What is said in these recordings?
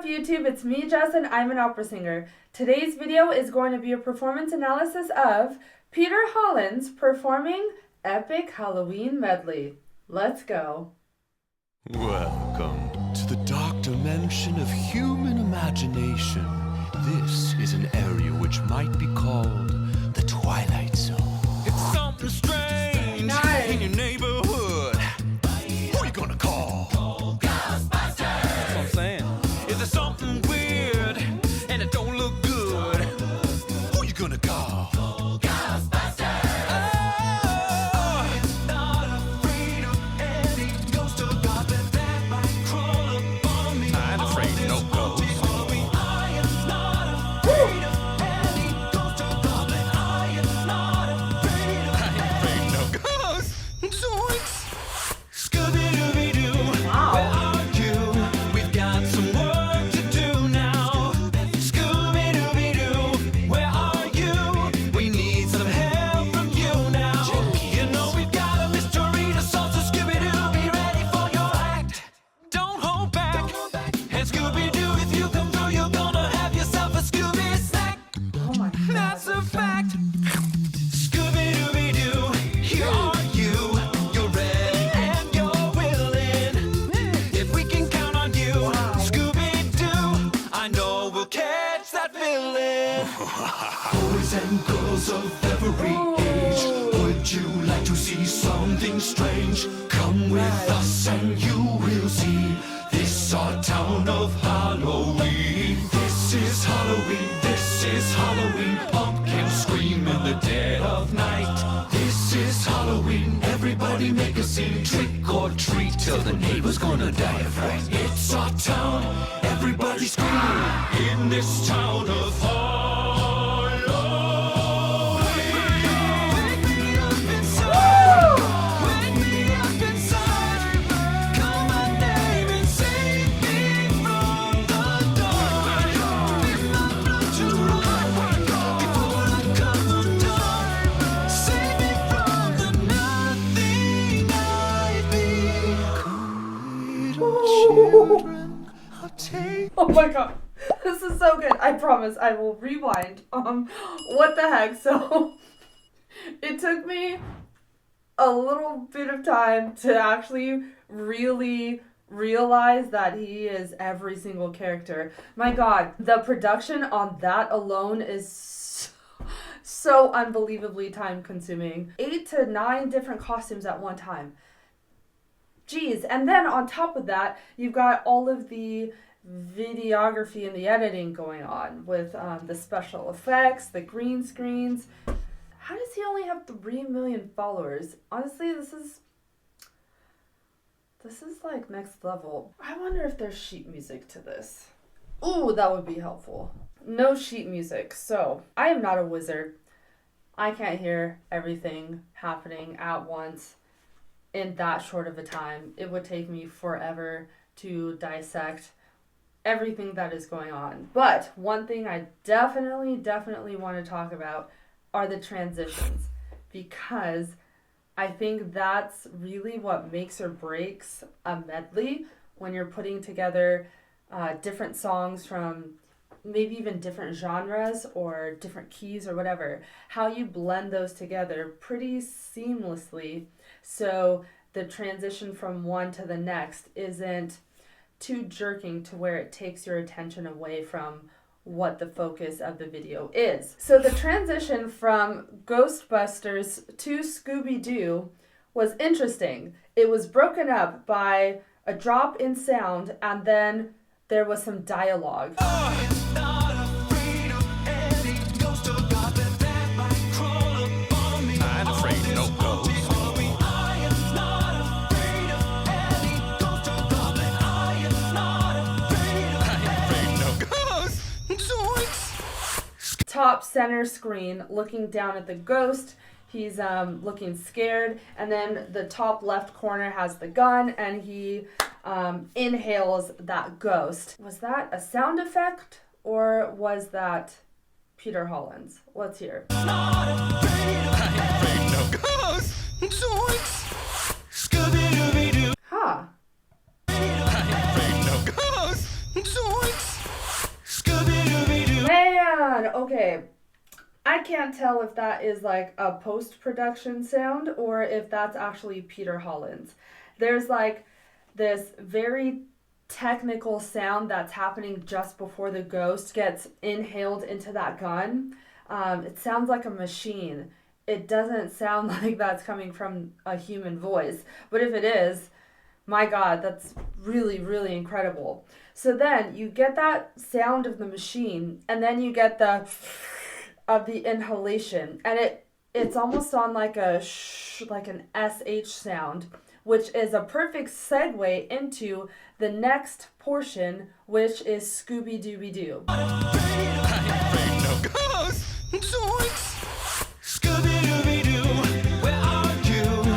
YouTube? It's me, Jess, and I'm an opera singer. Today's video is going to be a performance analysis of Peter Hollens performing Epic Halloween Medley. Let's go. Welcome to the dark dimension of human imagination. This is an area which might be called the Twilight Zone. It's something strange in your neighborhood. Who are you gonna call? Ghostbusters! That's what I'm saying. Is there something weird and it don't look good? Who are you gonna call? Boys and girls of every age, would you like to see something strange? Come with us and you will see this our town of Halloween. This is Halloween, this is Halloween. Pumpkins scream in the dead of night. This is Halloween, everybody make a scene. Trick or treat till the neighbor's gonna die of fright. It's our town, everybody scream in this town of Halloween. Oh my god, this is so good. I promise I will rewind. What the heck? So it took me a little bit of time to actually really realize that he is every single character. My god, the production on that alone is so unbelievably time consuming. 8 to 9 different costumes at one time. Jeez, and then on top of that, you've got all of the videography and the editing going on with the special effects, the green screens. How does he only have 3 million followers? Honestly, this is like next level. I wonder if there's sheet music to this. Ooh, that would be helpful. No sheet music. So, I am not a wizard. I can't hear everything happening at once in that short of a time. It would take me forever to dissect everything that is going on. But one thing I definitely want to talk about are the transitions, because I think that's really what makes or breaks a medley when you're putting together different songs from maybe even different genres or different keys or whatever. How you blend those together pretty seamlessly so the transition from one to the next isn't too jerking to where it takes your attention away from what the focus of the video is. So the transition from Ghostbusters to Scooby-Doo was interesting. It was broken up by a drop in sound and then there was some dialogue. Top center screen, looking down at the ghost. He's looking scared, and then the top left corner has the gun, and he inhales that ghost. Was that a sound effect, or was that Peter Hollens? Let's hear. Not afraid of no ghost. Huh. No ghost. Okay, I can't tell if that is like a post-production sound or if that's actually Peter Hollens. There's like this very technical sound that's happening just before the ghost gets inhaled into that gun. It sounds like a machine. It doesn't sound like that's coming from a human voice. But if it is, my God, that's really, really incredible. So then you get that sound of the machine, and then you get the of the inhalation, and it's almost on like a like an SH sound, which is a perfect segue into the next portion, which is Scooby-Dooby-Doo.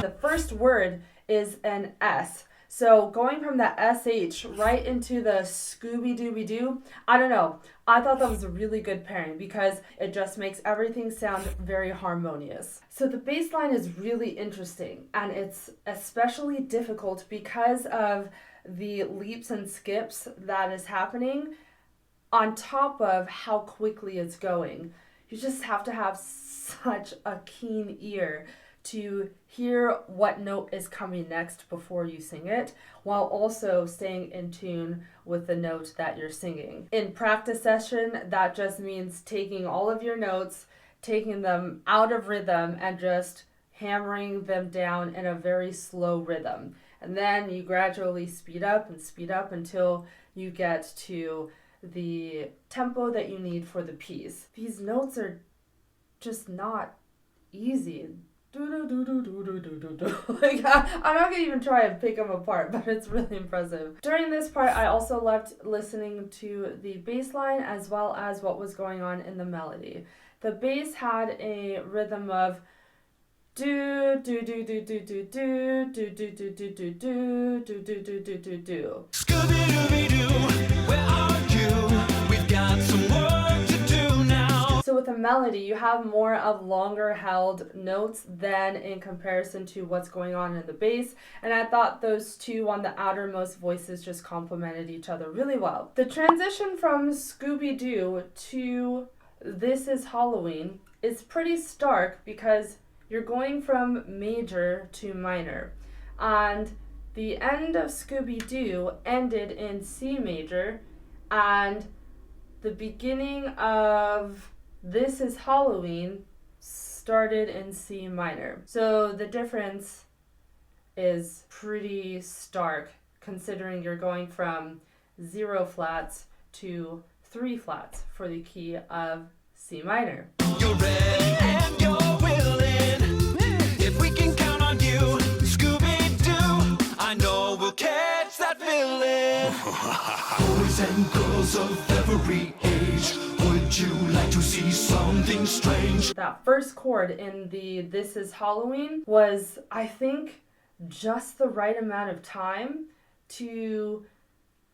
The first word is an S. So going from the SH right into the Scooby-Dooby-Doo, I don't know. I thought that was a really good pairing because it just makes everything sound very harmonious. So the bass line is really interesting, and it's especially difficult because of the leaps and skips that is happening on top of how quickly it's going. You just have to have such a keen ear to hear what note is coming next before you sing it, while also staying in tune with the note that you're singing. In practice session, that just means taking all of your notes, taking them out of rhythm, and just hammering them down in a very slow rhythm. And then you gradually speed up until you get to the tempo that you need for the piece. These notes are just not easy. Like, I'm not gonna even try and pick them apart, but it's really impressive. During this part, I also loved listening to the bass line as well as what was going on in the melody. The bass had a rhythm of do do do do do do do do do do do do do do do do do do do. Scooby-Dooby-Doo, where are you? We've got some work to do now. So with a melody, you have more of longer held notes than in comparison to what's going on in the bass, and I thought those two on the outermost voices just complemented each other really well. The transition from Scooby-Doo to This Is Halloween is pretty stark because you're going from major to minor, and the end of Scooby-Doo ended in C major, and the beginning of This Is Halloween started in C minor. So the difference is pretty stark considering you're going from 0 flats to 3 flats for the key of C minor. You're ready and you're Boys and girls of every age, would you like to see something strange? That first chord in the This Is Halloween was, I think, just the right amount of time to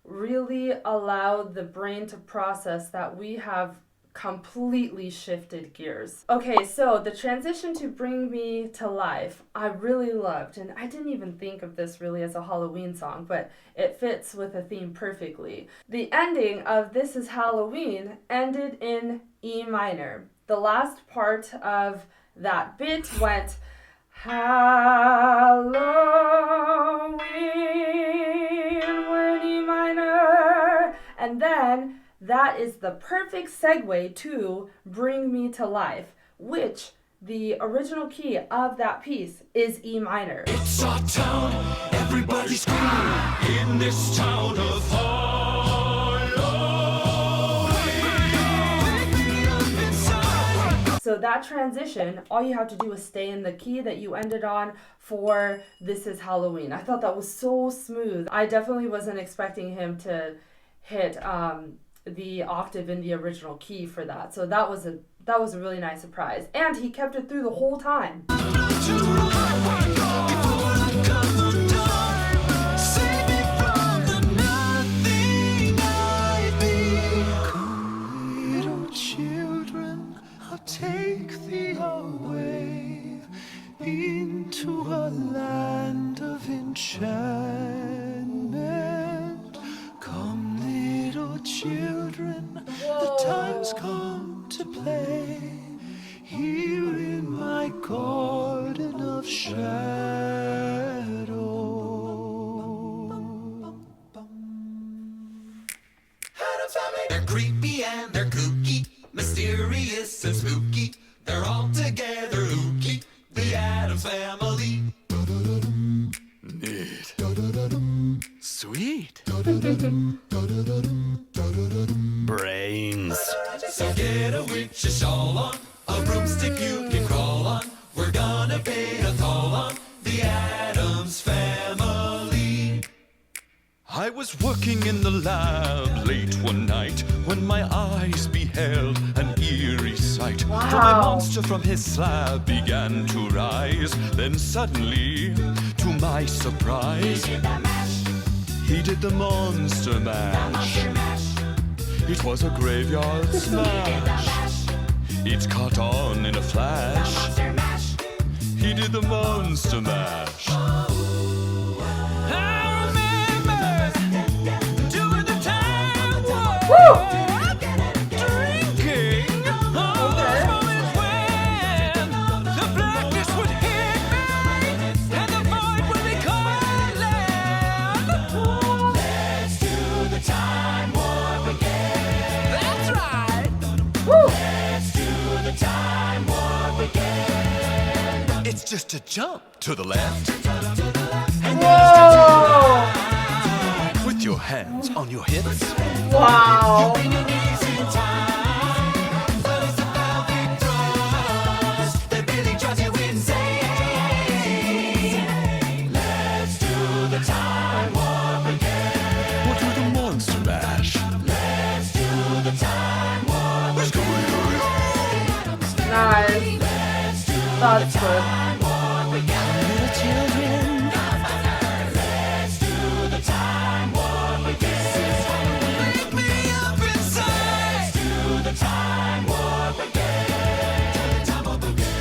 really allow the brain to process that we have completely shifted gears. Okay, so the transition to Bring Me to Life, I really loved, and I didn't even think of this really as a Halloween song, but it fits with the theme perfectly. The ending of This Is Halloween ended in E minor. The last part of that bit went Halloween, we're in E minor, and then that is the perfect segue to Bring Me to Life, which the original key of that piece is E minor. It's our town, everybody scream in this town of Halloween. So that transition, all you have to do is stay in the key that you ended on for This Is Halloween. I thought that was so smooth. I definitely wasn't expecting him to hit the octave in the original key for that. So that was a really nice surprise. And he kept it through the whole time. Little children, I'll take thee away into a land of enchantment. Come, little children, the time's come to to play here in my garden of shadow. They're creepy and they're kooky, mysterious and spooky. They're all together ooky, the Addams Family. Neat. Sweet. Brains. So get a witch's shawl on, a broomstick you can crawl on. We're gonna pay a call on the Addams Family. I was working in the lab late one night when my eyes beheld an eerie sight. For my monster from his slab began to rise. Then suddenly, to my surprise, he did the monster mash. It was a graveyard smash. It caught on in a flash. He did the monster mash. It's just a jump to the left. Whoa! With your hands on your hips. Wow! Let's do the time warp again. We'll do the monster mash. Let's do the time warp Let's go. Nice. That's good. Little children. Let's do the time warp again. Wake me up inside. Let's do the time warp again. Time warp again.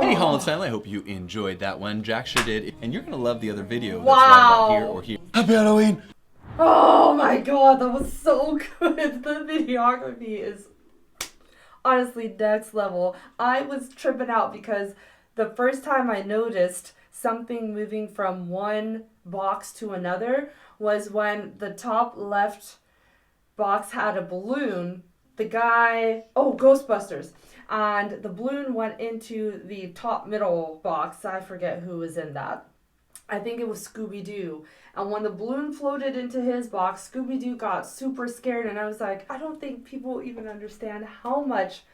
Hey Hollens family, I hope you enjoyed that one. Jack sure did. And you're going to love the other video that's Wow. right about here or here. Happy Halloween. Oh my god, that was so good. The videography is honestly next level. I was tripping out because the first time I noticed something moving from one box to another was when the top left box had a balloon. The guy, Ghostbusters. And the balloon went into the top middle box. I forget who was in that. I think it was Scooby-Doo. And when the balloon floated into his box, Scooby-Doo got super scared. And I was like, I don't think people even understand how much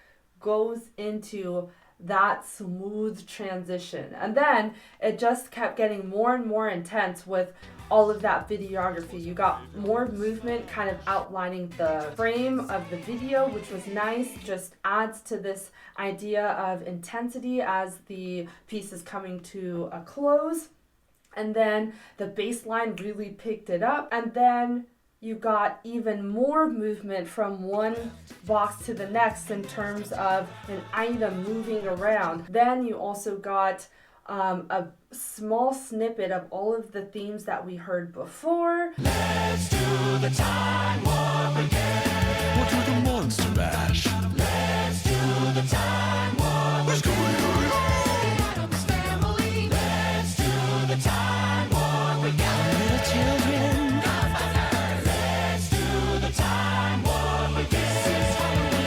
goes into that smooth transition. And then it just kept getting more and more intense with all of that videography. You got more movement kind of outlining the frame of the video, which was nice. Just adds to this idea of intensity as the piece is coming to a close. And then the bass line really picked it up. And then you got even more movement from one box to the next in terms of an item moving around. Then you also got a small snippet of all of the themes that we heard before. Let's do the time warp again. We'll do the monster mash. Let's do the time warp Let's go. Addams Family. Let's do the time warp again. Little children. Let's do the time warp again.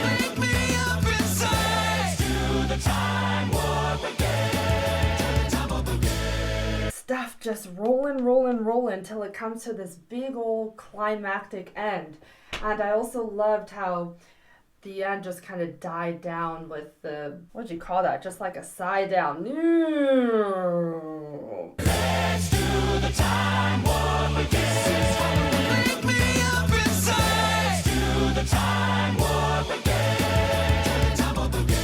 Wake me up inside. Let's do the time warp again. Time warp again. Stuff just rolling till it comes to this big old climactic end. And I also loved how the end just kind of died down with the, what'd you call that? Just like a sigh down. Let's do the time warp again. Wake me up inside. Let's do the time warp again. Time warp again.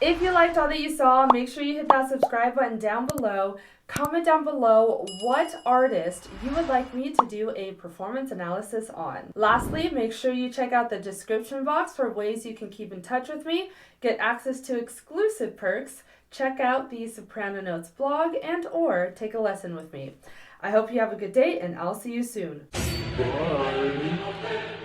If you liked all that you saw, make sure you hit that subscribe button down below. Comment down below what artist you would like me to do a performance analysis on. Lastly, make sure you check out the description box for ways you can keep in touch with me, get access to exclusive perks, check out the Soprano Notes blog, and or take a lesson with me. I hope you have a good day, and I'll see you soon. Bye.